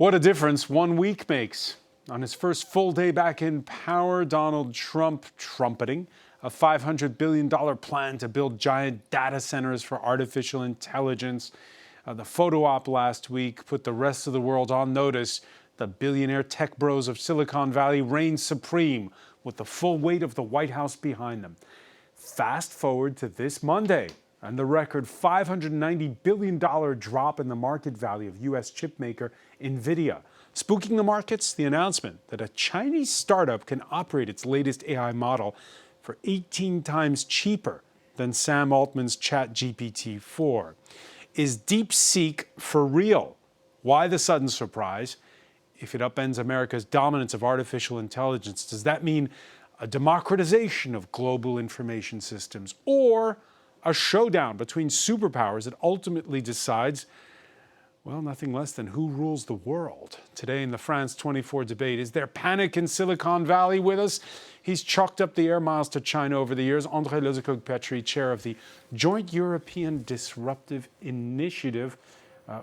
What a difference 1 week makes. On his first full day back in power, Donald Trump trumpeting a $500 billion plan to build giant data centers for artificial intelligence. The photo op last week put the rest of the world on notice. The billionaire tech bros of Silicon Valley reign supreme with the full weight of the White House behind them. Fast forward to this Monday, and the record $590 billion drop in the market value of U.S. chipmaker Nvidia. Spooking the markets, the announcement that a Chinese startup can operate its latest AI model for 18 times cheaper than Sam Altman's ChatGPT-4. Is DeepSeek for real? Why the sudden surprise? If it upends America's dominance of artificial intelligence, does that mean a democratization of global information systems, or a showdown between superpowers that ultimately decides, well, nothing less than who rules the world? Today in the France 24 debate, is there panic in Silicon Valley with us? He's chalked up the air miles to China over the years. André Lezecoq-Petry, chair of the Joint European Disruptive Initiative,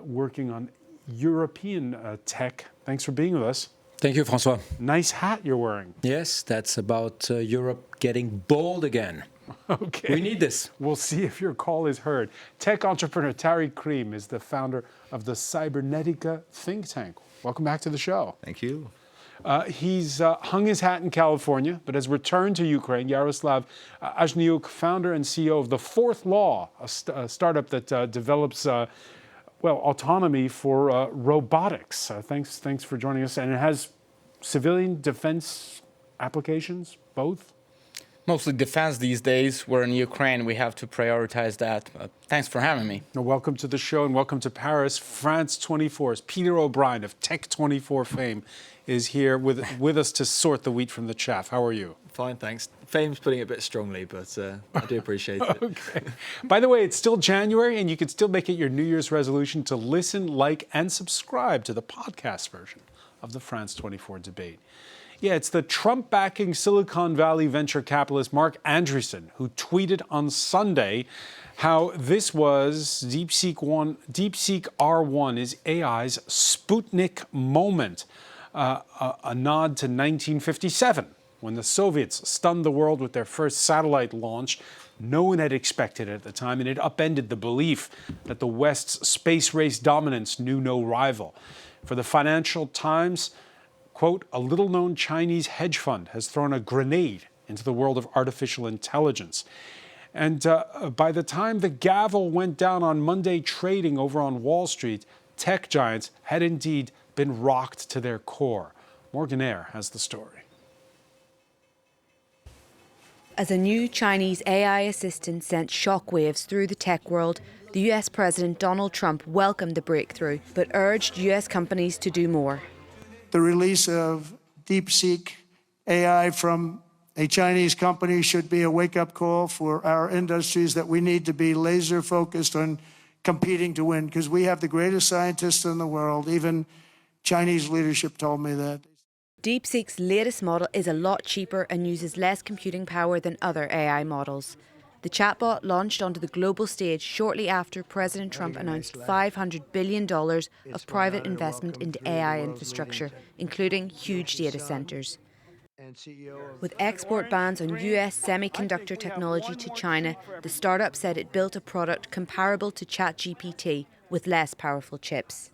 working on European tech. Thanks for being with us. Thank you, Francois. Nice hat you're wearing. Yes, that's about Europe getting bold again. Okay. We need this. We'll see if your call is heard. Tech entrepreneur Tariq Karim is the founder of the Cybernetica think tank. Welcome back to the show. Thank you. He's hung his hat in California, but has returned to Ukraine. Yaroslav Ajniuk, founder and CEO of The Fourth Law, a startup that develops autonomy for robotics. Thanks for joining us. And it has civilian defense applications, both? Mostly defense these days. We're in Ukraine. We have to prioritize that. Thanks for having me. Welcome to the show and welcome to Paris. France 24's Peter O'Brien of Tech 24 fame is here with us to sort the wheat from the chaff. How are you? Fine, thanks. Fame's putting it a bit strongly, but I do appreciate it. Okay. By the way, it's still January, and you can still make it your New Year's resolution to listen, like, and subscribe to the podcast version of the France 24 debate. Yeah, it's the Trump-backing Silicon Valley venture capitalist Mark Andreessen who tweeted on Sunday how this was DeepSeek R1 is AI's Sputnik moment, a nod to 1957, when the Soviets stunned the world with their first satellite launch. No one had expected it at the time, and it upended the belief that the West's space race dominance knew no rival. For the Financial Times, quote, a little-known Chinese hedge fund has thrown a grenade into the world of artificial intelligence. And by the time the gavel went down on Monday trading over on Wall Street, tech giants had indeed been rocked to their core. Morgan Eyre has the story. As a new Chinese AI assistant sent shockwaves through the tech world, the US President Donald Trump welcomed the breakthrough, but urged US companies to do more. The release of DeepSeek AI from a Chinese company should be a wake-up call for our industries that we need to be laser-focused on competing to win, because we have the greatest scientists in the world. Even Chinese leadership told me that. DeepSeek's latest model is a lot cheaper and uses less computing power than other AI models. The chatbot launched onto the global stage shortly after President Trump announced $500 billion of private investment into AI infrastructure, including huge data centers. With export bans on US semiconductor technology to China, the startup said it built a product comparable to ChatGPT with less powerful chips.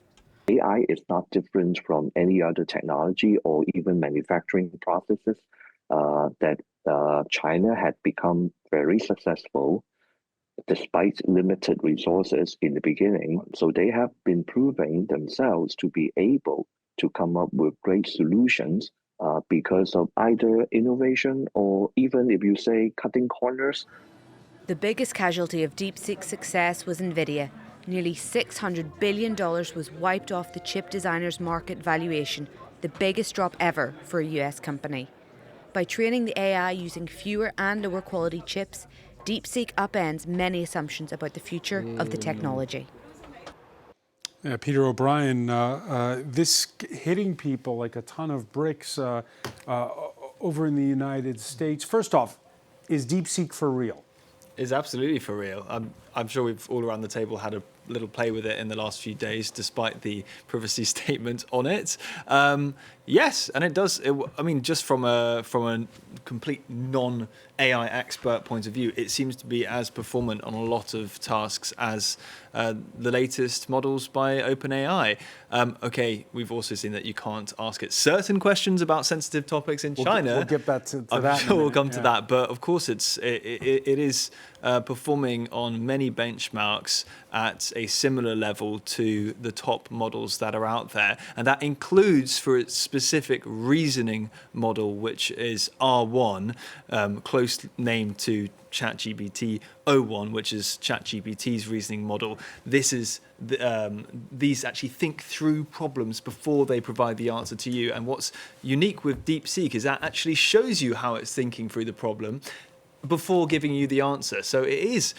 AI is not different from any other technology or even manufacturing processes that China had become very successful despite limited resources in the beginning. So they have been proving themselves to be able to come up with great solutions because of either innovation or even, if you say, cutting corners. The biggest casualty of DeepSeek's success was Nvidia. Nearly $600 billion was wiped off the chip designer's market valuation, the biggest drop ever for a US company. By training the AI using fewer and lower quality chips, DeepSeek upends many assumptions about the future of the technology. Yeah, Peter O'Brien, this hitting people like a ton of bricks over in the United States. First off, is DeepSeek for real? It's absolutely for real. I'm sure we've all around the table had a little play with it in the last few days, despite the privacy statement on it. Yes, and it does. I mean, just from a complete non-AI expert point of view, it seems to be as performant on a lot of tasks as the latest models by OpenAI. Okay, we've also seen that you can't ask it certain questions about sensitive topics in China. We'll get back to that. I'm sure we'll come to that, but of course, it is performing on many benchmarks at a similar level to the top models that are out there, and that includes for its specific reasoning model, which is R1, close name to ChatGPT 01, which is ChatGPT's reasoning model. This is these actually think through problems before they provide the answer to you. And what's unique with DeepSeek is that actually shows you how it's thinking through the problem before giving you the answer. So it is.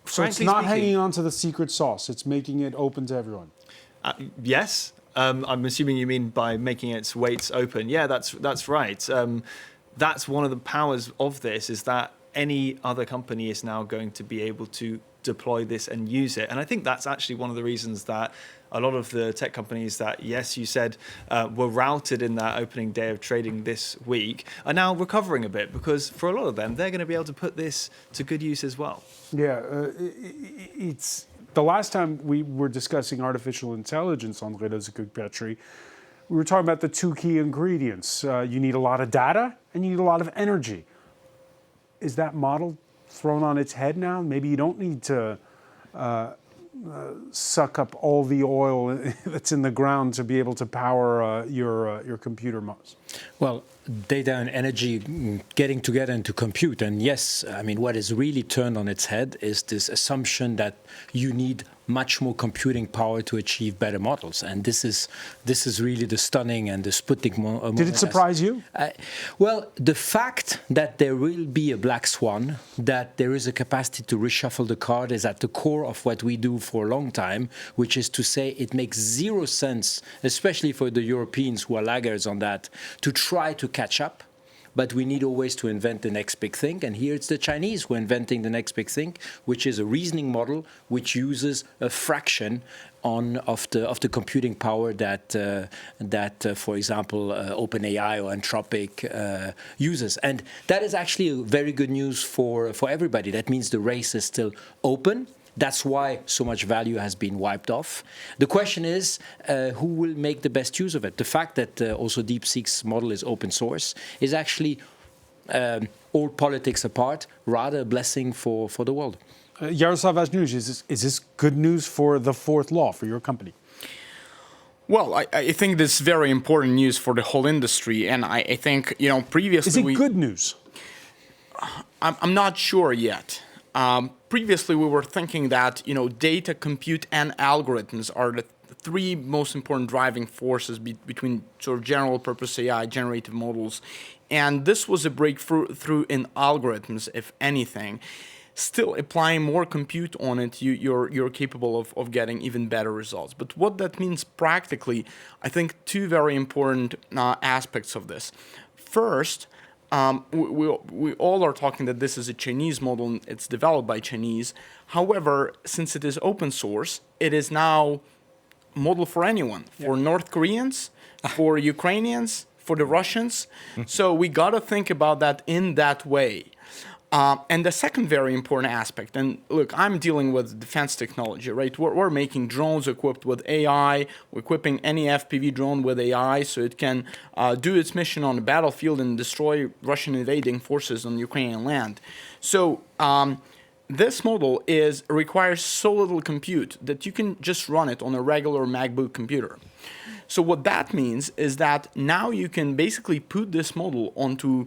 So it's not hanging on to the secret sauce. It's making it open to everyone. Yes. I'm assuming you mean by making its weights open. Yeah, that's right. That's one of the powers of this, is that any other company is now going to be able to deploy this and use it. And I think that's actually one of the reasons that a lot of the tech companies that, yes, you said were routed in that opening day of trading this week are now recovering a bit, because for a lot of them, they're going to be able to put this to good use as well. Yeah, it's the last time we were discussing artificial intelligence, André Petri, we were talking about the two key ingredients. You need a lot of data and you need a lot of energy. Is that model thrown on its head now? Maybe you don't need to suck up all the oil that's in the ground to be able to power your computer mouse. Well, data and energy getting together and to compute. And yes, I mean, what is really turned on its head is this assumption that you need much more computing power to achieve better models. And this is really the stunning and the Sputnik moment. Did it surprise you? Well, the fact that there will be a black swan, that there is a capacity to reshuffle the card, is at the core of what we do for a long time, which is to say it makes zero sense, especially for the Europeans who are laggards on that, to try to catch up. But we need always to invent the next big thing. And here it's the Chinese who are inventing the next big thing, which is a reasoning model which uses a fraction of the computing power that for example, OpenAI or Anthropic uses. And that is actually very good news for everybody. That means the race is still open. That's why so much value has been wiped off. The question is, who will make the best use of it? The fact that also DeepSeek's model is open source is actually, all politics apart, rather a blessing for the world. Jaroslav Vaznuj, is this good news for the fourth law, for your company? Well, I think this is very important news for the whole industry. And I think, previously... Is it good news? I'm not sure yet. Previously, we were thinking that, data, compute, and algorithms are the three most important driving forces between sort of general purpose AI, generative models. And this was a breakthrough in algorithms, if anything. Still, applying more compute on it, you're capable of getting even better results. But what that means practically, I think two very important aspects of this. First, we all are talking that this is a Chinese model and it's developed by Chinese. However, since it is open source, it is now a model for anyone, for North Koreans, for Ukrainians, for the Russians. So we got to think about that in that way. And the second very important aspect, and look, I'm dealing with defense technology, right? We're making drones equipped with AI. We're equipping any FPV drone with AI so it can do its mission on the battlefield and destroy Russian invading forces on Ukrainian land. So this model requires so little compute that you can just run it on a regular MacBook computer. So what that means is that now you can basically put this model onto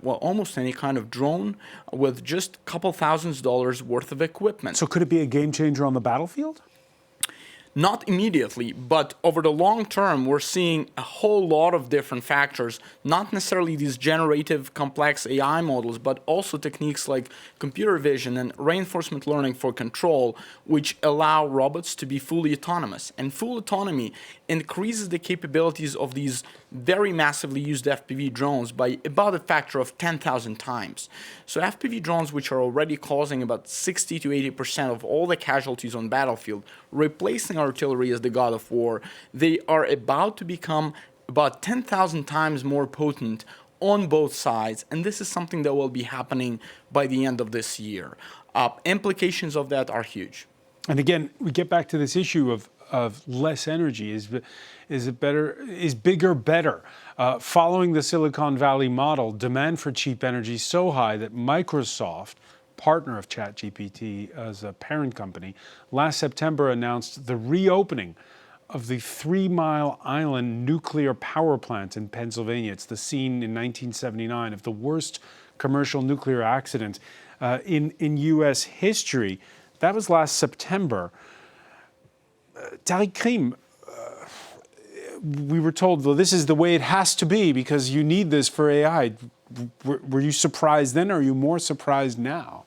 almost any kind of drone with just a couple $1,000s worth of equipment. So could it be a game changer on the battlefield? Not immediately, but over the long term, we're seeing a whole lot of different factors, not necessarily these generative complex AI models, but also techniques like computer vision and reinforcement learning for control, which allow robots to be fully autonomous. And full autonomy increases the capabilities of these very massively used FPV drones by about a factor of 10,000 times. So FPV drones, which are already causing about 60 to 80% of all the casualties on battlefield, replacing artillery as the god of war, they are about to become about 10,000 times more potent on both sides, and this is something that will be happening by the end of this year. Implications of that are huge. And again, we get back to this issue of less energy. Is bigger better? Following the Silicon Valley model, demand for cheap energy is so high that Microsoft, partner of ChatGPT as a parent company, last September announced the reopening of the 3 Mile Island nuclear power plant in Pennsylvania. It's the scene in 1979 of the worst commercial nuclear accident in U.S. history. That was last September. Tariq Krim, we were told, well, this is the way it has to be because you need this for AI. Were you surprised then, or are you more surprised now?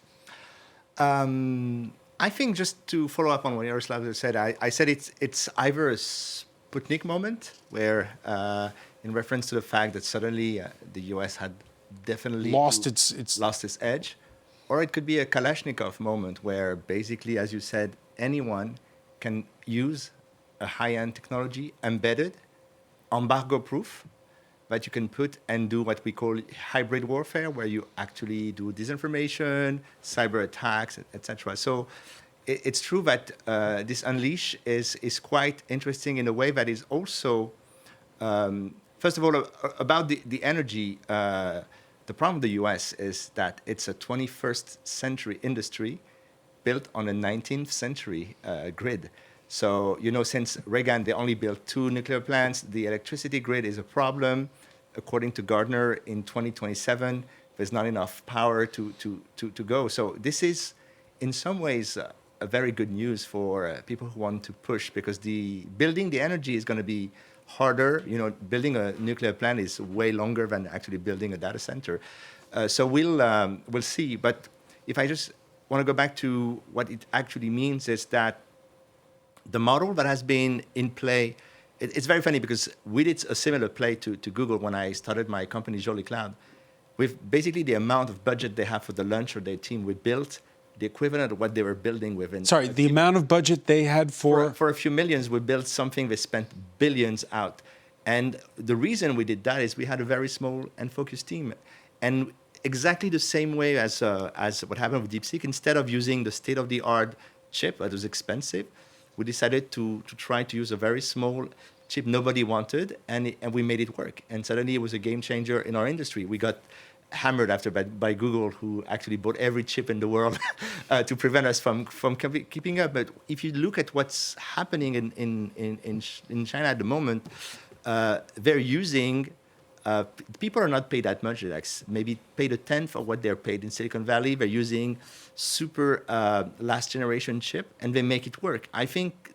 I think just to follow up on what Yaroslav said, I said it's either a Sputnik moment where, in reference to the fact that suddenly the US had definitely lost its edge, or it could be a Kalashnikov moment where basically, as you said, anyone can use a high-end technology embedded, embargo-proof, that you can put and do what we call hybrid warfare, where you actually do disinformation, cyber attacks, etc. So it's true that this unleash is quite interesting in a way that is also, first of all, about the energy. The problem with the US is that it's a 21st century industry built on a 19th century grid. So, since Reagan, they only built 2 nuclear plants. The electricity grid is a problem. According to Gardner, in 2027, there's not enough power to go. So this is, in some ways, a very good news for people who want to push, because building the energy is going to be harder. Building a nuclear plant is way longer than actually building a data center. So we'll see. But if I just want to go back to what it actually means, is that the model that has been in play, it's very funny because we did a similar play to Google when I started my company, Jolly Cloud. With basically the amount of budget they have for the launch of their team, we built the equivalent of what they were building within. Sorry, the amount of budget they had for a few millions, we built something they spent billions out. And the reason we did that is we had a very small and focused team. And exactly the same way as what happened with DeepSeek, instead of using the state-of-the-art chip that was expensive, we decided to try to use a very small chip nobody wanted, and we made it work. And suddenly it was a game changer in our industry. We got hammered after by Google, who actually bought every chip in the world to prevent us from keeping up. But if you look at what's happening in China at the moment, they're using, people are not paid that much, like maybe paid a tenth of what they're paid in Silicon Valley. They're using super last generation chip, and they make it work. I think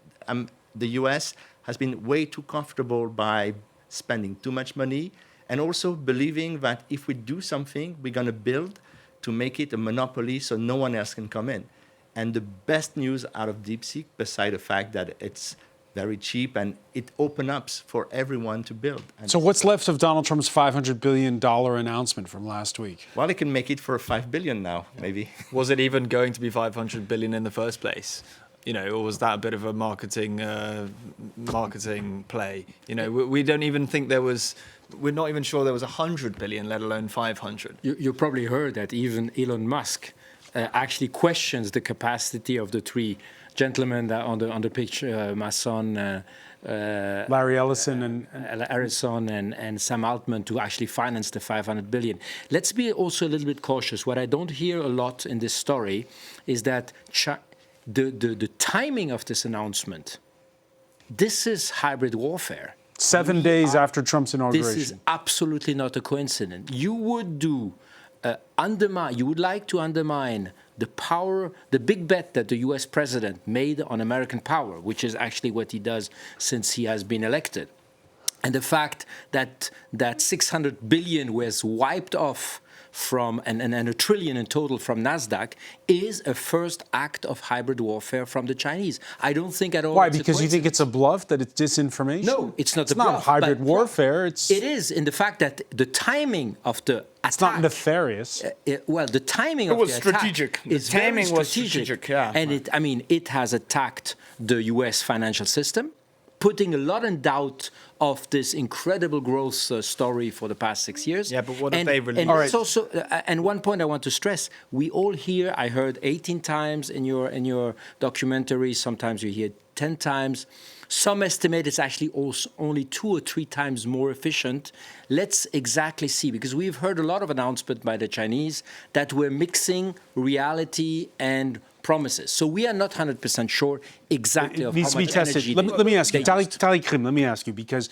the US has been way too comfortable by spending too much money, and also believing that if we do something, we're going to build to make it a monopoly so no one else can come in. And the best news out of DeepSeek, beside the fact that it's very cheap and it opens up for everyone to build. And so what's left of Donald Trump's $500 billion announcement from last week? Well, it can make it for $5 billion now, maybe. Was it even going to be $500 billion in the first place? Or was that a bit of a marketing play? We don't even think there was. We're not even sure there was 100 billion, let alone 500. You probably heard that even Elon Musk actually questions the capacity of the 3 gentlemen that on the picture, my son, Larry Ellison and Sam Altman, to actually finance the 500 billion. Let's be also a little bit cautious. What I don't hear a lot in this story is that the timing of this announcement, this is hybrid warfare. 7 days after Trump's inauguration. This is absolutely not a coincidence. You would do you would like to undermine the power, the big bet that the US president made on American power, which is actually what he does since he has been elected. And the fact that 600 billion was wiped off from, and a trillion in total from NASDAQ, is a first act of hybrid warfare from the Chinese. I don't think at all. Why? Because you think it's a bluff, that it's disinformation? No, it's not a bluff. It's not hybrid warfare. It is in the fact that the timing of the attack. It's not nefarious. Well, the timing of the strategic. attack is the timing very was strategic. Yeah. And it has attacked the U.S. financial system, putting a lot in doubt of this incredible growth story for the past 6 years. Yeah, but what if they release? And it's also, and one point I want to stress: we all hear. I heard 18 times in your documentary. Sometimes you hear 10 times. Some estimate it's actually also only 2 or 3 times more efficient. Let's exactly see, because we've heard a lot of announcements by the Chinese that we're mixing reality and promises. So we are not 100% sure exactly of how much energy. Let me ask you, Tariq Krim, let me ask you, because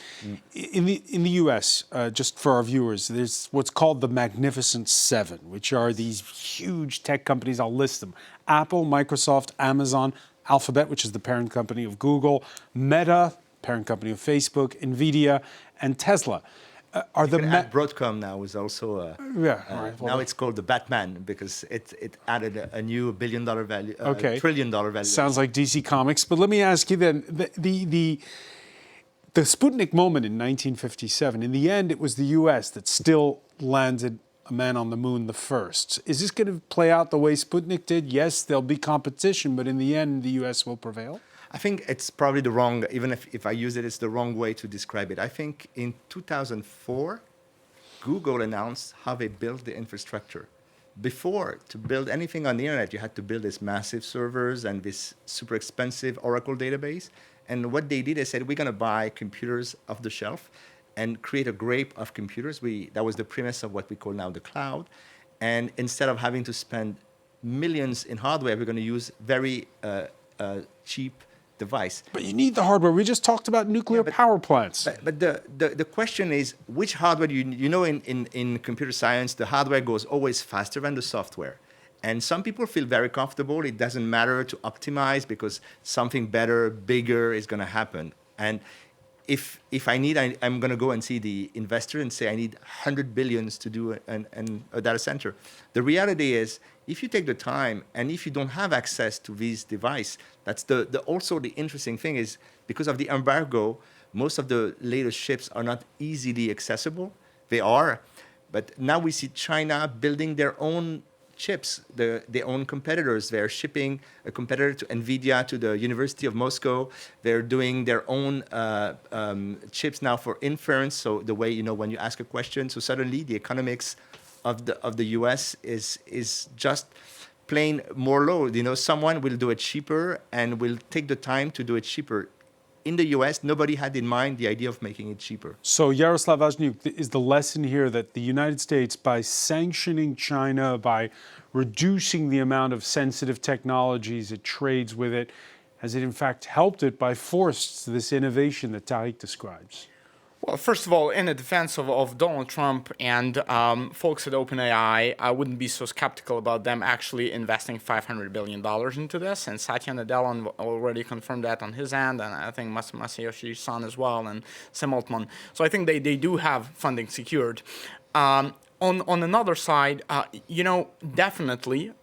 in the US, just for our viewers, there's what's called the Magnificent Seven, which are these huge tech companies. I'll list them: Apple, Microsoft, Amazon, Alphabet, which is the parent company of Google, Meta, parent company of Facebook, Nvidia, and Tesla. Broadcom now is also now it's called the Batman because it added a new $1 billion value, $1 trillion value. Sounds like DC Comics. But let me ask you then, the Sputnik moment in 1957. In the end, it was the U.S. that still landed a man on the moon the first. Is this going to play out the way Sputnik did? Yes, there'll be competition, but in the end, the U.S. will prevail. I think it's probably the wrong, even if I use it, it's the wrong way to describe it. I think in 2004, Google announced how they built the infrastructure. Before, to build anything on the internet, you had to build these massive servers and this super expensive Oracle database. And what they did, they said, we're going to buy computers off the shelf and create a grape of computers. That was the premise of what we call now the cloud. And instead of having to spend millions in hardware, we're going to use very cheap device. But you need the hardware. We just talked about nuclear power plants. But the question is, which hardware do you know in computer science, the hardware goes always faster than the software. And some people feel very comfortable. It doesn't matter to optimize because something better, bigger is going to happen. And if I need, I'm going to go and see the investor and say, I need 100 billions to do a data center. The reality is, if you take the time and if you don't have access to these devices, that's also the interesting thing is because of the embargo, most of the latest chips are not easily accessible. They are, but now we see China building their own chips, their own competitors. They're shipping a competitor to Nvidia, to the University of Moscow. They're doing their own chips now for inference. So the way, when you ask a question, so suddenly the economics of the US is just plain more low. Someone will do it cheaper and will take the time to do it cheaper. In the US, nobody had in mind the idea of making it cheaper. So Yaroslav Ajniuk, is the lesson here that the United States, by sanctioning China, by reducing the amount of sensitive technologies it trades with it, has it in fact helped it by forced this innovation that Tariq describes? Well, first of all, in the defense of Donald Trump and folks at OpenAI, I wouldn't be so skeptical about them actually investing $500 billion into this. And Satya Nadella already confirmed that on his end, and I think Masayoshi Son as well, and Sam Altman. So I think they do have funding secured. On another side, definitely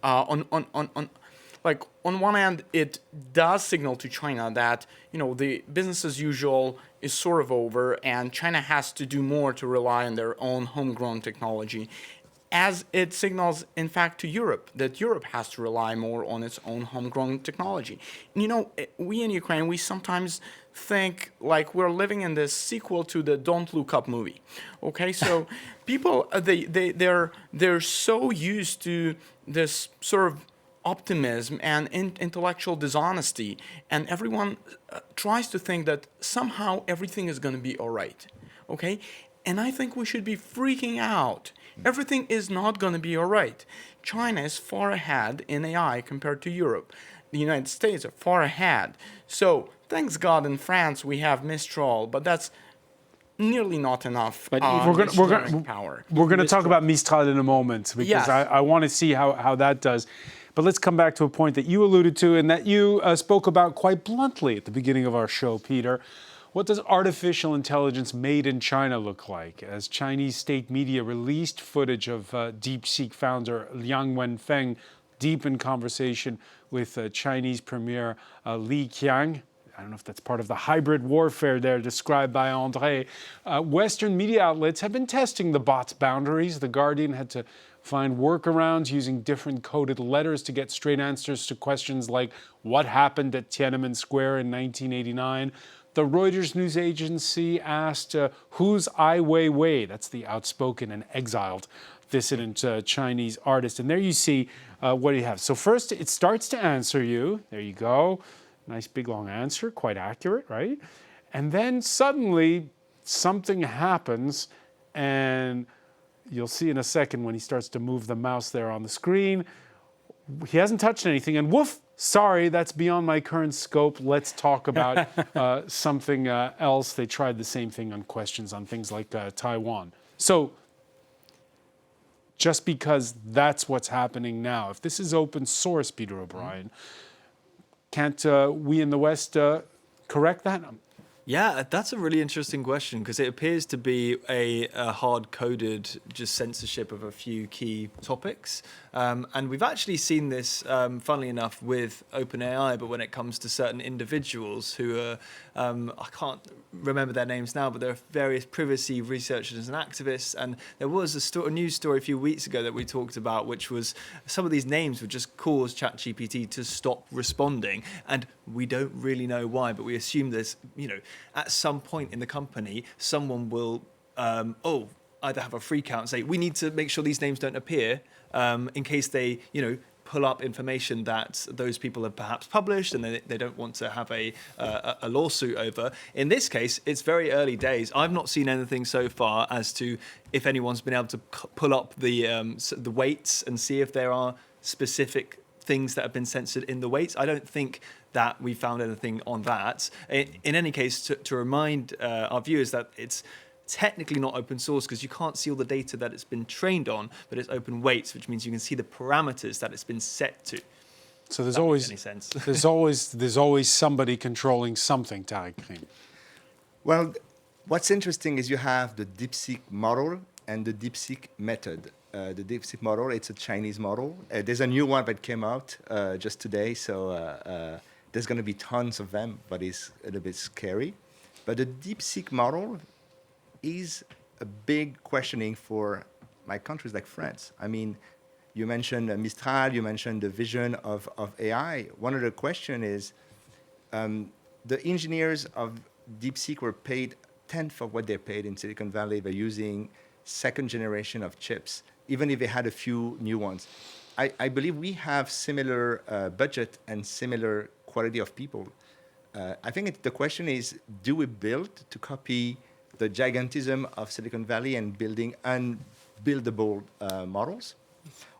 on one hand, it does signal to China that, the business as usual is sort of over, and China has to do more to rely on their own homegrown technology, as it signals, in fact, to Europe, that Europe has to rely more on its own homegrown technology. We in Ukraine, we sometimes think like we're living in this sequel to the Don't Look Up movie. Okay, so people, they're so used to this sort of optimism and intellectual dishonesty, and everyone tries to think that somehow everything is going to be all right, okay? And I think we should be freaking out. Everything is not going to be all right. China is far ahead in AI compared to Europe. The United States are far ahead. So thanks God in France we have Mistral, but that's nearly not enough But power. We're going to talk about Mistral in a moment because Yes. I want to see how that does. But let's come back to a point that you alluded to and that you spoke about quite bluntly at the beginning of our show, Peter. What does artificial intelligence made in China look like? As Chinese state media released footage of DeepSeek founder Liang Wenfeng deep in conversation with Chinese Premier Li Qiang. I don't know if that's part of the hybrid warfare there described by André. Western media outlets have been testing the bot's boundaries. The Guardian had to find workarounds using different coded letters to get straight answers to questions like what happened at Tiananmen Square in 1989. The Reuters news agency asked who's Ai Weiwei? That's the outspoken and exiled dissident Chinese artist. And there you see what you have. So first, it starts to answer you. There you go. Nice big long answer, quite accurate, right? And then suddenly something happens, and you'll see in a second when he starts to move the mouse there on the screen. He hasn't touched anything, and woof, sorry, that's beyond my current scope. Let's talk about something else. They tried the same thing on questions on things like Taiwan. So just because that's what's happening now, if this is open source, Peter O'Brien, can't we in the West correct that? Yeah, that's a really interesting question because it appears to be a hard-coded just censorship of a few key topics. And we've actually seen this, funnily enough, with OpenAI, but when it comes to certain individuals who are, I can't remember their names now, but there are various privacy researchers and activists. And there was a news story a few weeks ago that we talked about, which was some of these names would just cause ChatGPT to stop responding. And we don't really know why, but we assume there's, at some point in the company, someone will, either have a freak out and say, we need to make sure these names don't appear in case they, pull up information that those people have perhaps published and they don't want to have a lawsuit over. In this case, it's very early days. I've not seen anything so far as to if anyone's been able to pull up the weights and see if there are specific things that have been censored in the weights. I don't think that we found anything on that. In any case, to remind our viewers that it's technically not open source because you can't see all the data that it's been trained on, but it's open weights, which means you can see the parameters that it's been set to. So there's always somebody controlling something, Tariq. Well, what's interesting is you have the DeepSeek model and the DeepSeek method. The DeepSeek model, it's a Chinese model. There's a new one that came out just today, so there's going to be tons of them, but it's a little bit scary. But the DeepSeek model is a big questioning for like countries like France. I mean, you mentioned Mistral, you mentioned the vision of AI. One of the questions is the engineers of DeepSeek were paid 1/10 of what they're paid in Silicon Valley. They're using second generation of chips, even if they had a few new ones. I believe we have similar budget and similar quality of people. I think the question is, do we build to copy the gigantism of Silicon Valley and building unbuildable models?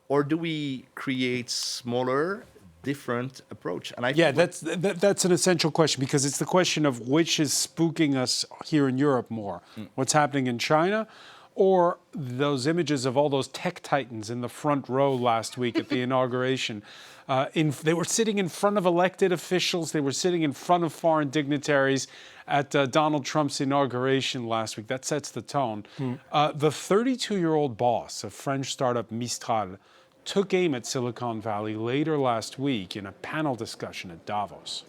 Or do we create smaller, different approach? And that's an essential question because it's the question of which is spooking us here in Europe more. What's happening in China or those images of all those tech titans in the front row last week at the inauguration. They were sitting in front of elected officials. They were sitting in front of foreign dignitaries at Donald Trump's inauguration last week. That sets the tone. The 32-year-old boss of French startup Mistral took aim at Silicon Valley later last week in a panel discussion at Davos.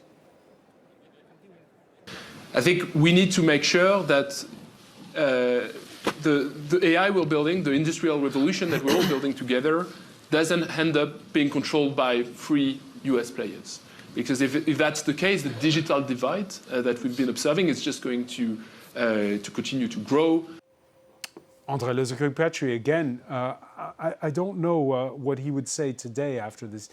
I think we need to make sure that the AI we're building, the industrial revolution that we're all building together, doesn't end up being controlled by 3 US players. Because if that's the case, the digital divide that we've been observing is just going to continue to grow. André Lezecoq-Petry, again, I don't know what he would say today after this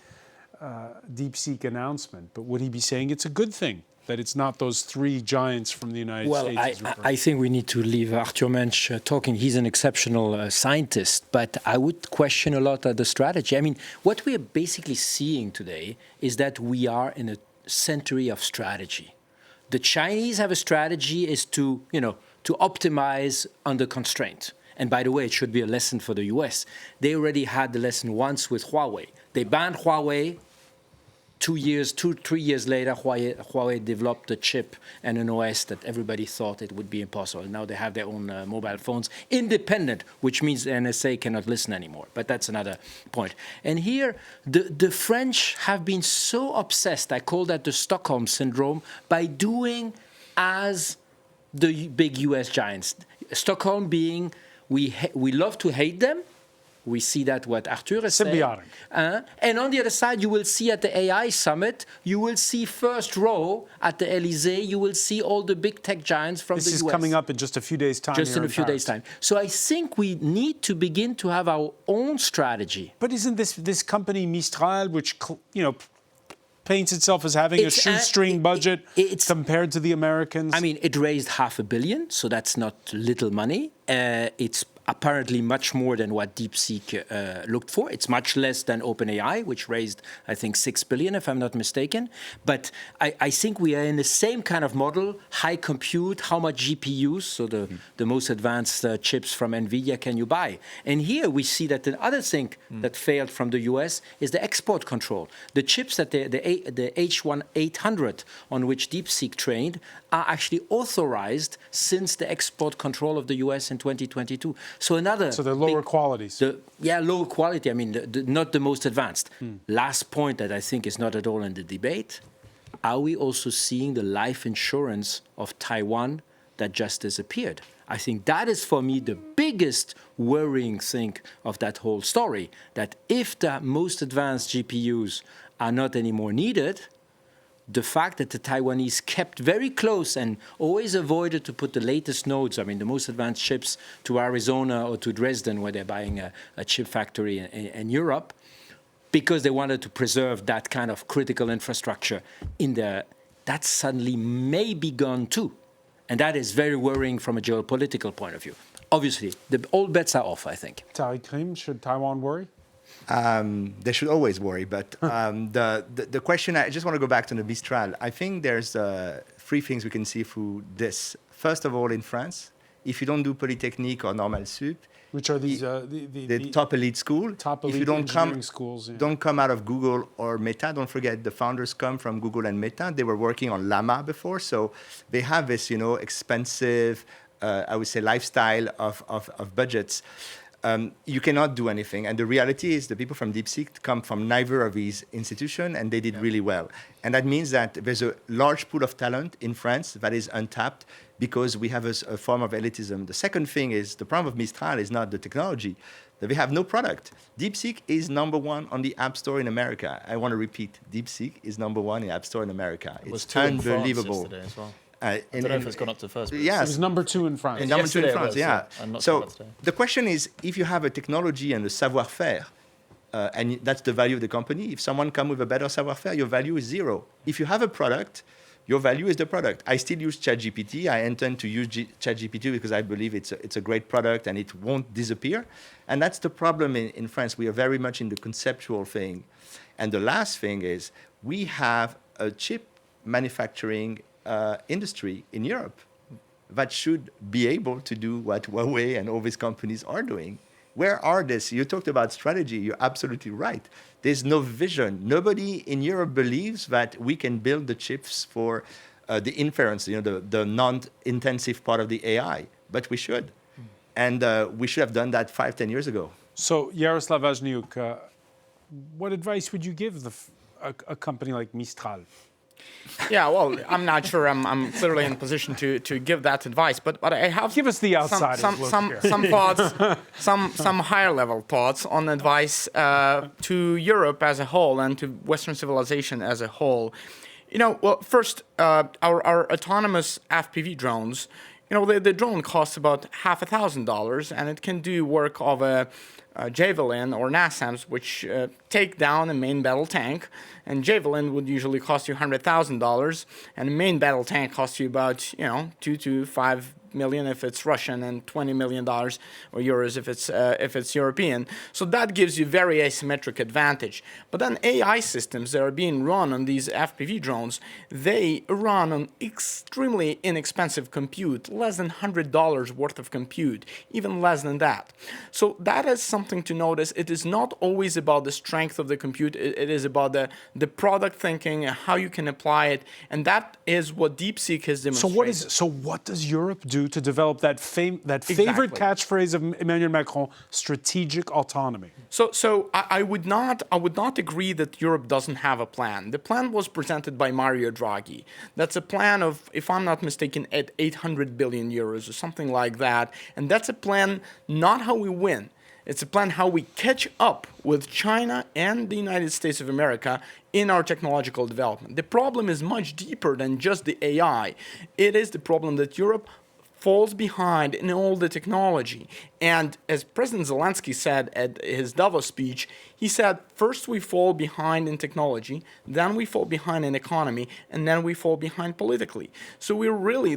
DeepSeek announcement, but would he be saying it's a good thing that it's not those 3 giants from the United States? Well, I think we need to leave Arthur Mensch talking. He's an exceptional scientist, but I would question a lot of the strategy. I mean, what we are basically seeing today is that we are in a century of strategy. The Chinese have a strategy is to, to optimize under constraint. And by the way, it should be a lesson for the US. They already had the lesson once with Huawei. They banned Huawei. 3 years later, Huawei developed a chip and an OS that everybody thought it would be impossible. Now they have their own mobile phones, independent, which means the NSA cannot listen anymore. But that's another point. And here, the French have been so obsessed, I call that the Stockholm Syndrome, by doing as the big US giants. Stockholm being, we love to hate them. We see that what Arthur is symbiotic. Saying. And on the other side, you will see at the AI summit, you will see first row at the Elysee, you will see all the big tech giants from the US. This is coming up in just a few days' time. Just in a few days' time. So I think we need to begin to have our own strategy. But isn't this company Mistral, which paints itself as having a shoestring budget compared to the Americans? I mean, it raised $500 million, so that's not little money. It's apparently much more than what DeepSeek looked for. It's much less than OpenAI, which raised, I think, $6 billion, if I'm not mistaken. But I think we are in the same kind of model, high compute, how much GPUs, so the most advanced chips from Nvidia can you buy? And here we see that the other thing that failed from the US is the export control. The chips that the H1800 on which DeepSeek trained are actually authorized since the export control of the US in 2022. So they're lower qualities. Lower quality. I mean, not the most advanced. Last point that I think is not at all in the debate. Are we also seeing the life insurance of Taiwan that just disappeared? I think that is, for me, the biggest worrying thing of that whole story, that if the most advanced GPUs are not anymore needed, the fact that the Taiwanese kept very close and always avoided to put the latest nodes, I mean, the most advanced chips to Arizona or to Dresden, where they're buying a chip factory in Europe, because they wanted to preserve that kind of critical infrastructure in there, that suddenly may be gone too. And that is very worrying from a geopolitical point of view. Obviously, all bets are off, I think. Tariq Krim, should Taiwan worry? They should always worry, but the question, I just want to go back to the Mistral. I think there's 3 things we can see through this. First of all, in France, if you don't do Polytechnique or Normal Sup, which are these the top elite school, top elite if you don't engineering schools, don't come out of Google or Meta. Don't forget the founders come from Google and Meta. They were working on Llama before, so they have this expensive, I would say, lifestyle of budgets. You cannot do anything. And the reality is the people from DeepSeek come from neither of these institutions, and they did really well. And that means that there's a large pool of talent in France that is untapped because we have a form of elitism. The second thing is the problem of Mistral is not the technology. They have no product. DeepSeek is number 1 on the App Store in America. I want to repeat, DeepSeek is number 1 in the App Store in America. It's unbelievable. In France yesterday as well. I don't know if it's gone up to first. Yes. It was number 2 in France. Number 2 in France, yeah. And So the question is, if you have a technology and a savoir-faire, and that's the value of the company, if someone comes with a better savoir-faire, your value is 0. If you have a product, your value is the product. I still use ChatGPT. I intend to use ChatGPT because I believe it's a great product and it won't disappear. And that's the problem in France. We are very much in the conceptual thing. And the last thing is we have a chip manufacturing industry in Europe that should be able to do what Huawei and all these companies are doing. Where are this? You talked about strategy. You're absolutely right. There's no vision. Nobody in Europe believes that we can build the chips for the inference, the non-intensive part of the AI. But we should. And we should have done that 5-10 years ago. So, Yaroslav Vazniuk, what advice would you give a company like Mistral? Yeah, well, I'm not sure I'm clearly in a position to give that advice, but I have give us the outside some thoughts, some higher level thoughts on advice to Europe as a whole and to Western civilization as a whole. Well, first, our autonomous FPV drones. The drone costs about $5,000, and it can do work of a Javelin or NASAMS, which take down a main battle tank. And Javelin would usually cost you $100,000, and a main battle tank costs you about $2 to $5 million if it's Russian and $20 million or euros if it's European. So that gives you very asymmetric advantage. But then AI systems that are being run on these FPV drones, they run on extremely inexpensive compute, less than $100 worth of compute, even less than that. So that is something to notice. It is not always about the strength of the compute. It is about the product thinking and how you can apply it. And that is what DeepSeek has demonstrated. So what does Europe do to develop that favorite Exactly. catchphrase of Emmanuel Macron, strategic autonomy? So I would not agree that Europe doesn't have a plan. The plan was presented by Mario Draghi. That's a plan of, if I'm not mistaken, at 800 billion euros or something like that. And that's a plan not how we win. It's a plan how we catch up with China and the United States of America in our technological development. The problem is much deeper than just the AI. It is the problem that Europe falls behind in all the technology. And as President Zelensky said at his Davos speech, he said, first we fall behind in technology, then we fall behind in economy, and then we fall behind politically. So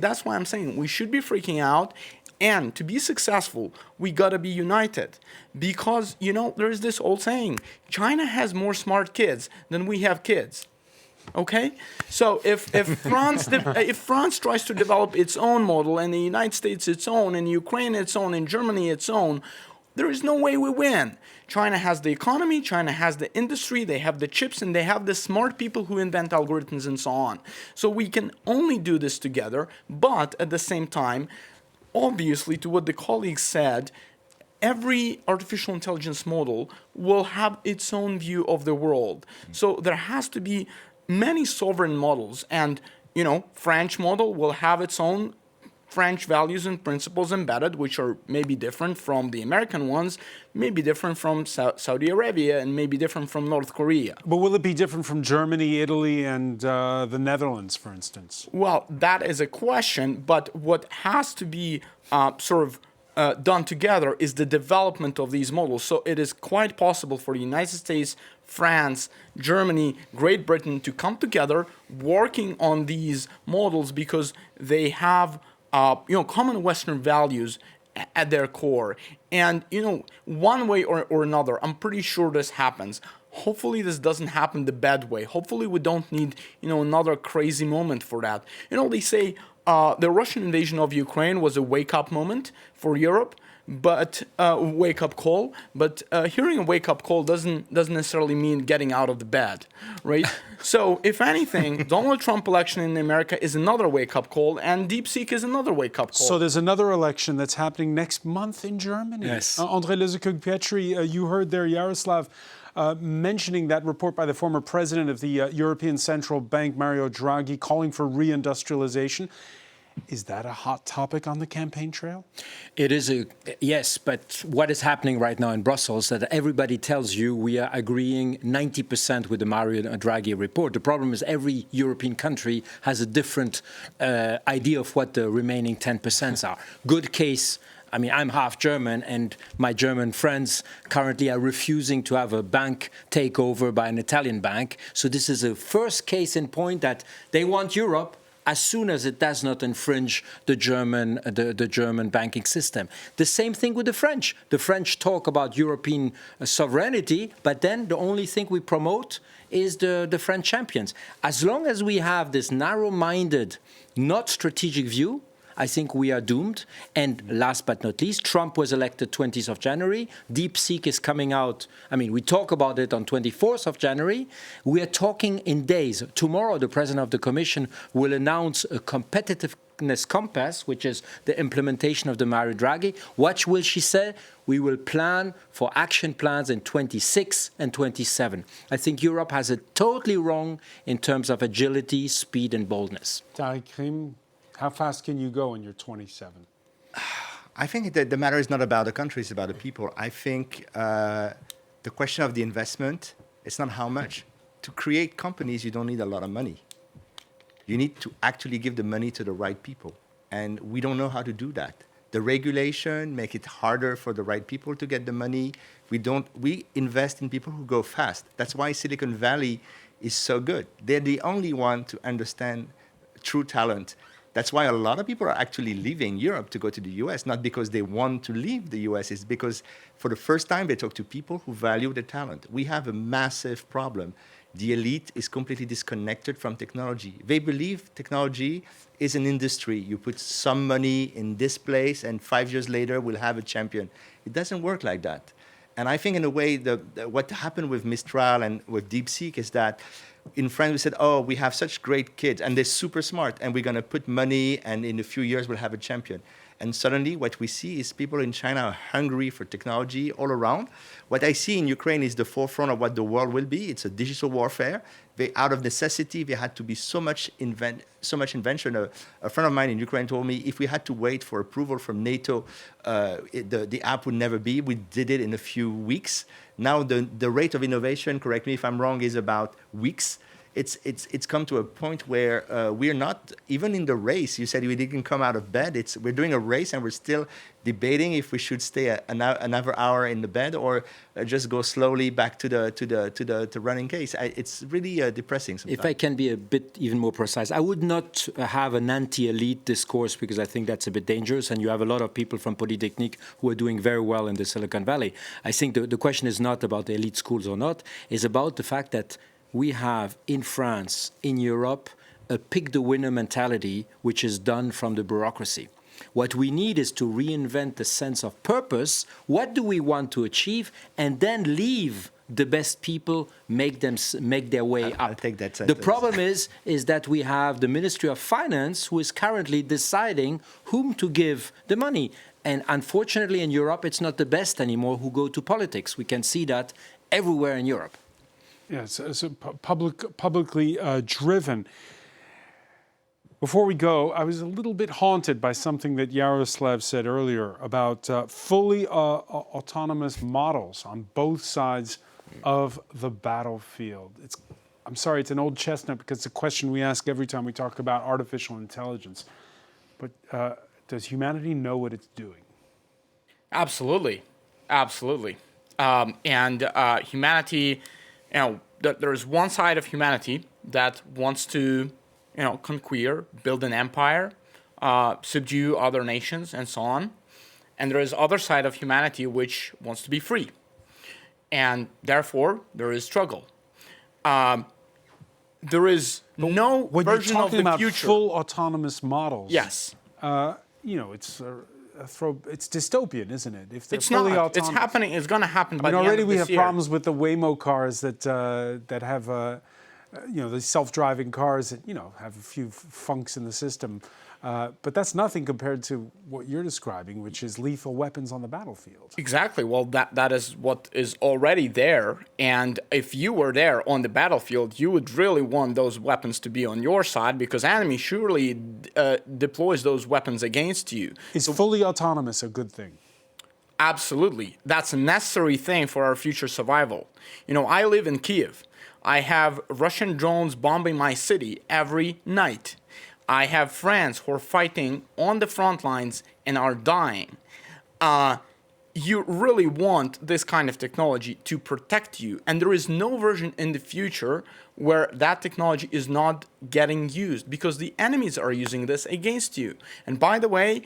that's why I'm saying we should be freaking out. And to be successful, we gotta be united. Because, there's this old saying, China has more smart kids than we have kids. Okay? So if France tries to develop its own model, and the United States its own, and Ukraine its own, and Germany its own, there is no way we win. China has the economy, China has the industry, they have the chips, and they have the smart people who invent algorithms and so on. So we can only do this together, but at the same time, obviously, to what the colleagues said, every artificial intelligence model will have its own view of the world. So there has to be many sovereign models, and French model will have its own French values and principles embedded, which are maybe different from the American ones, maybe different from Saudi Arabia, and maybe different from North Korea. But will it be different from Germany, Italy, and the Netherlands, for instance? Well, that is a question, but what has to be done together is the development of these models. So it is quite possible for the United States, France, Germany, Great Britain to come together working on these models because they have common Western values at their core. And, one way or another, I'm pretty sure this happens. Hopefully this doesn't happen the bad way. Hopefully we don't need, another crazy moment for that. They say the Russian invasion of Ukraine was a wake-up moment for Europe, but wake-up call. But hearing a wake-up call doesn't necessarily mean getting out of the bed, right? So if anything, Donald Trump election in America is another wake-up call, and DeepSeek is another wake-up call. So there's another election that's happening next month in Germany. Yes. André Lezakug-Pietri, you heard there Yaroslav mentioning that report by the former president of the European Central Bank, Mario Draghi, calling for reindustrialization. Is that a hot topic on the campaign trail? It is yes, but what is happening right now in Brussels that everybody tells you we are agreeing 90% with the Mario Draghi report. The problem is every European country has a different idea of what the remaining 10% are. Good case. I'm half German, and my German friends currently are refusing to have a bank takeover by an Italian bank. So this is a first case in point that they want Europe as soon as it does not infringe the German banking system. The same thing with the French. The French talk about European sovereignty, but then the only thing we promote is the French champions. As long as we have this narrow-minded, not strategic view, I think we are doomed. And last but not least, Trump was elected 20th of January. DeepSeek is coming out. We talk about it on 24th of January. We are talking in days. Tomorrow, the president of the commission will announce a competitiveness compass, which is the implementation of the Mario Draghi. What will she say? We will plan for action plans in 26 and 27. I think Europe has it totally wrong in terms of agility, speed, and boldness. Tariq Krim, how fast can you go when you're 27? I think that the matter is not about the country, it's about the people. I think the question of the investment, it's not how much. To create companies, you don't need a lot of money. You need to actually give the money to the right people. And we don't know how to do that. The regulation make it harder for the right people to get the money. We invest in people who go fast. That's why Silicon Valley is so good. They're the only one to understand true talent. That's why a lot of people are actually leaving Europe to go to the US, not because they want to leave the US, it's because for the first time they talk to people who value their talent. We have a massive problem. The elite is completely disconnected from technology. They believe technology is an industry. You put some money in this place and 5 years later we'll have a champion. It doesn't work like that. And I think in a way, what happened with Mistral and with DeepSeek is that in France we said, oh, we have such great kids and they're super smart and we're going to put money and in a few years we'll have a champion. And suddenly what we see is people in China are hungry for technology all around. What I see in Ukraine is the forefront of what the world will be. It's a digital warfare. Out of necessity, there had to be so much invention. A friend of mine in Ukraine told me if we had to wait for approval from NATO, the app would never be. We did it in a few weeks. Now the rate of innovation, correct me if I'm wrong, is about weeks. It's come to a point where we're not even in the race. You said we didn't come out of bed. We're doing a race and we're still debating if we should stay another hour in the bed or just go slowly back to the running case. It's really depressing sometimes. If I can be a bit even more precise, I would not have an anti-elite discourse because I think that's a bit dangerous, and you have a lot of people from Polytechnique who are doing very well in the Silicon Valley. I think the question is not about the elite schools or not, it's about the fact that we have in France, in Europe, a pick-the-winner mentality which is done from the bureaucracy. What we need is to reinvent the sense of purpose. What do we want to achieve? And then leave the best people make their way up. I'll take that sentence. The problem is that we have the Ministry of Finance who is currently deciding whom to give the money. And unfortunately in Europe, it's not the best anymore who go to politics. We can see that everywhere in Europe. Yes, so publicly driven. Before we go, I was a little bit haunted by something that Yaroslav said earlier about fully autonomous models on both sides of the battlefield. I'm sorry, it's an old chestnut because it's a question we ask every time we talk about artificial intelligence. But does humanity know what it's doing? Absolutely. Absolutely. Humanity... there's one side of humanity that wants to, conquer, build an empire, subdue other nations, and so on. And there is other side of humanity which wants to be free. And therefore, there is struggle. There is no version of the future. When you're talking about full autonomous models, yes, it's dystopian, isn't it? If they're it's fully not. autonomous. It's happening. It's going to happen by the end already of we this have year. problems with the Waymo cars that have, the self-driving cars that have a few funks in the system. But that's nothing compared to what you're describing, which is lethal weapons on the battlefield. Exactly. Well, that is what is already there. And if you were there on the battlefield, you would really want those weapons to be on your side because enemy surely deploys those weapons against you. Is fully autonomous a good thing? Absolutely. That's a necessary thing for our future survival. I live in Kiev. I have Russian drones bombing my city every night. I have friends who are fighting on the front lines and are dying. You really want this kind of technology to protect you. And there is no version in the future where that technology is not getting used because the enemies are using this against you. And by the way,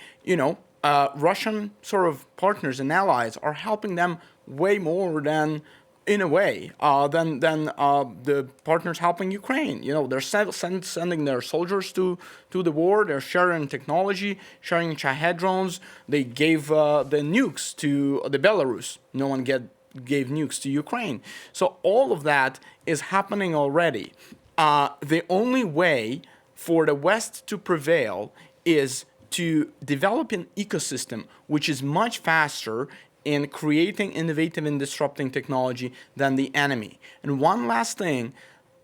Russian sort of partners and allies are helping them way more than in a way, than the partners helping Ukraine. They're sending their soldiers to the war. They're sharing technology, sharing Shahed drones. They gave the nukes to the Belarus. No one gave nukes to Ukraine. So all of that is happening already. The only way for the West to prevail is to develop an ecosystem which is much faster in creating innovative and disrupting technology than the enemy. And one last thing,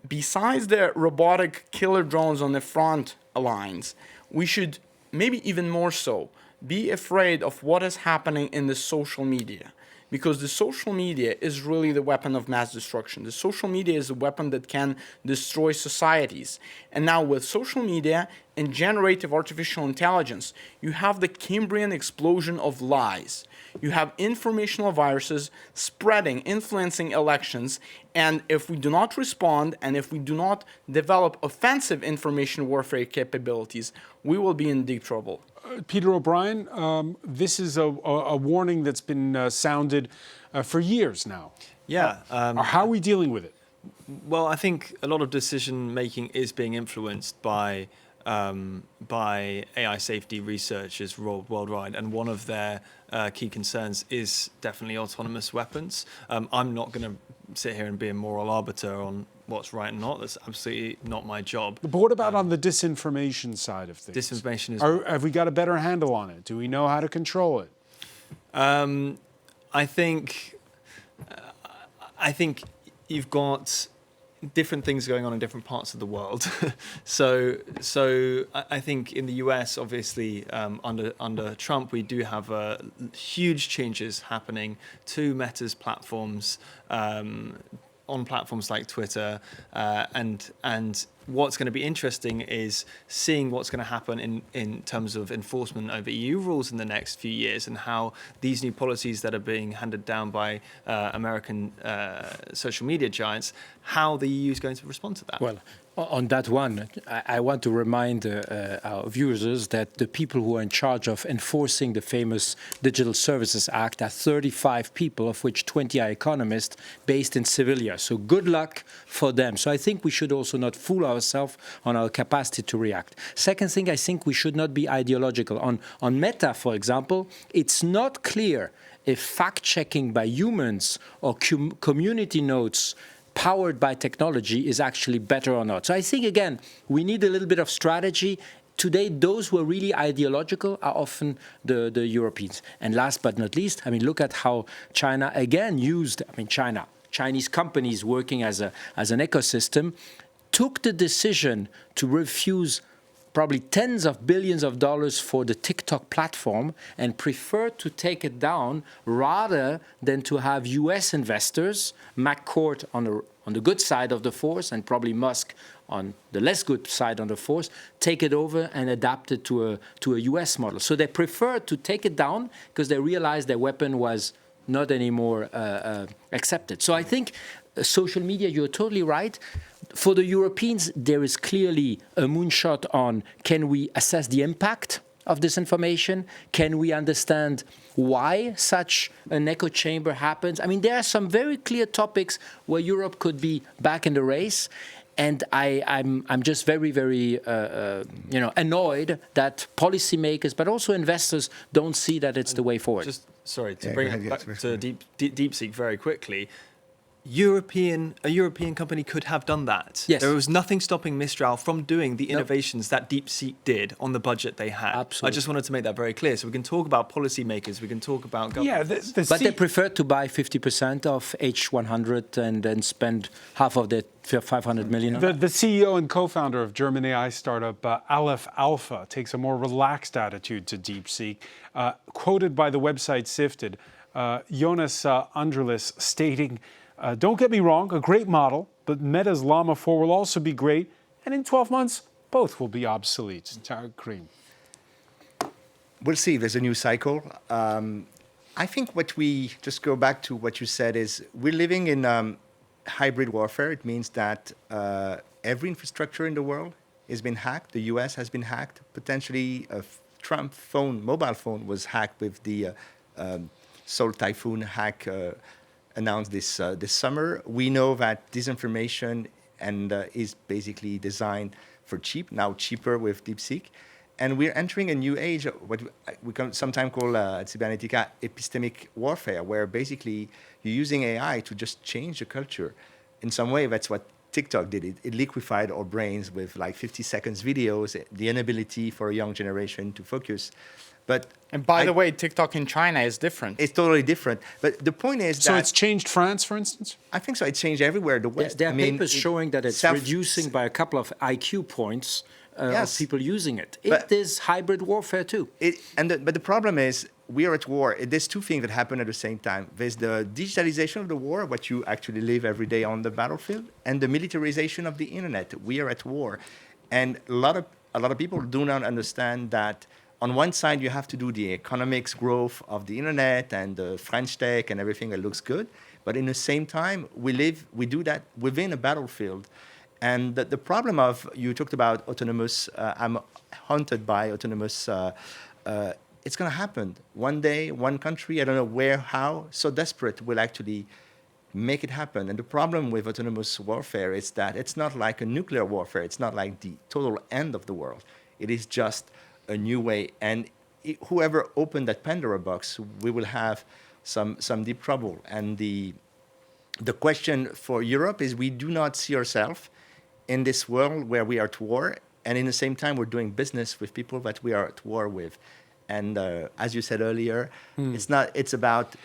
besides the robotic killer drones on the front lines, we should, maybe even more so, be afraid of what is happening in the social media. because the social media is really the weapon of mass destruction. The social media is a weapon that can destroy societies. And now with social media and generative artificial intelligence, you have the Cambrian explosion of lies. You have informational viruses spreading, influencing elections, and if we do not respond and if we do not develop offensive information warfare capabilities, we will be in deep trouble. Peter O'Brien, this is a warning that's been sounded for years now. Yeah. How are we dealing with it? Well, I think a lot of decision making is being influenced by AI safety researchers worldwide, and one of their key concerns is definitely autonomous weapons. I'm not going to sit here and be a moral arbiter on what's right and not. That's absolutely not my job. But what about on the disinformation side of things? Disinformation is... Have we got a better handle on it? Do we know how to control it? I think you've got different things going on in different parts of the world. so I think in the US, obviously, under Trump, we do have huge changes happening to Meta's platforms, on platforms like Twitter, and what's going to be interesting is seeing what's going to happen in terms of enforcement over EU rules in the next few years, and how these new policies that are being handed down by American social media giants, how the EU is going to respond to that. Well, on that one, I want to remind our viewers that the people who are in charge of enforcing the famous Digital Services Act are 35 people, of which 20 are economists based in Sevilla. So good luck for them. So I think we should also not fool ourselves on our capacity to react. Second thing, I think we should not be ideological. On Meta, for example, it's not clear if fact-checking by humans or community notes powered by technology is actually better or not. So I think, again, we need a little bit of strategy. Today, those who are really ideological are often the Europeans. And last but not least, I mean, look at how China again used, Chinese companies working as an ecosystem, took the decision to refuse probably tens of billions of dollars for the TikTok platform and prefer to take it down rather than to have US investors, McCourt on the good side of the force and probably Musk on the less good side of the force, take it over and adapt it to a US model. So they prefer to take it down because they realized their weapon was not anymore accepted. So I think social media, you're totally right. For the Europeans, there is clearly a moonshot on, can we assess the impact of this information? Can we understand why such an echo chamber happens? I mean, there are some very clear topics where Europe could be back in the race. And I'm just very, very annoyed that policymakers, but also investors, don't see that it's the way forward. Just, sorry, to bring it back to DeepSeek very quickly. A European company could have done that. Yes. There was nothing stopping Mistral from doing the innovations that DeepSeek did on the budget they had. Absolutely. I just wanted to make that very clear. So we can talk about policymakers, we can talk about governments. But they prefer to buy 50% of H100 and then spend half of the 500 million. The CEO and co-founder of German AI startup Alf Alpha takes a more relaxed attitude to DeepSeek. Quoted by the website Sifted, Jonas Andrelis stating, don't get me wrong, a great model, but Meta's Llama 4 will also be great, and in 12 months, both will be obsolete. Karim. We'll see. There's a new cycle. I think what we just go back to what you said is we're living in hybrid warfare. It means that every infrastructure in the world has been hacked. The US has been hacked. Potentially a Trump mobile phone was hacked with the Seoul Typhoon hack announced this summer. We know that disinformation is basically designed for now cheaper with DeepSeek. And we're entering a new age, what we can sometimes call at Cybernetica epistemic warfare, where basically you're using AI to just change the culture. In some way, that's what TikTok did. It liquefied our brains with like 50 seconds videos, the inability for a young generation to focus. And by the way, TikTok in China is different. It's totally different. But the point is that... So it's changed France, for instance? I think so. It's changed everywhere. The West. There are papers showing that it's reducing by a couple of IQ points of people using it. It is hybrid warfare too. But the problem is, we are at war. There's two things that happen at the same time. There's the digitalization of the war, what you actually live every day on the battlefield, and the militarization of the internet. We are at war. And a lot of people do not understand that on one side, you have to do the economics growth of the internet and the French tech and everything that looks good. But in the same time, we do that within a battlefield. And the problem of, you talked about autonomous, I'm haunted by autonomous, it's going to happen. One day, one country, I don't know where, how, so desperate will actually make it happen. And the problem with autonomous warfare is that it's not like a nuclear warfare. It's not like the total end of the world. It is just a new way. And whoever opened that Pandora box, we will have some deep trouble. And the question for Europe is we do not see ourselves in this world where we are at war, and in the same time we're doing business with people that we are at war with. And as you said earlier, it's about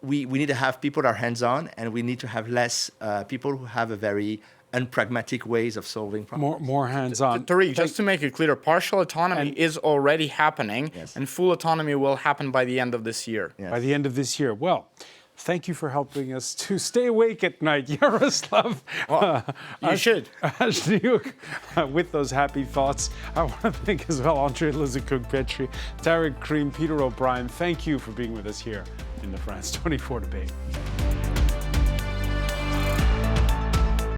we need to have people that are hands-on, and we need to have less people who have a very unpragmatic ways of solving problems. More hands-on. Tariq, just to make it clear, partial autonomy is already happening, and full autonomy will happen by the end of this year. Yes. By the end of this year. Well, thank you for helping us to stay awake at night, Yaroslav. You should. With those happy thoughts, I want to thank as well Andre Lizakuk-Petri, Tariq Karim, Peter O'Brien. Thank you for being with us here in the France 24 debate.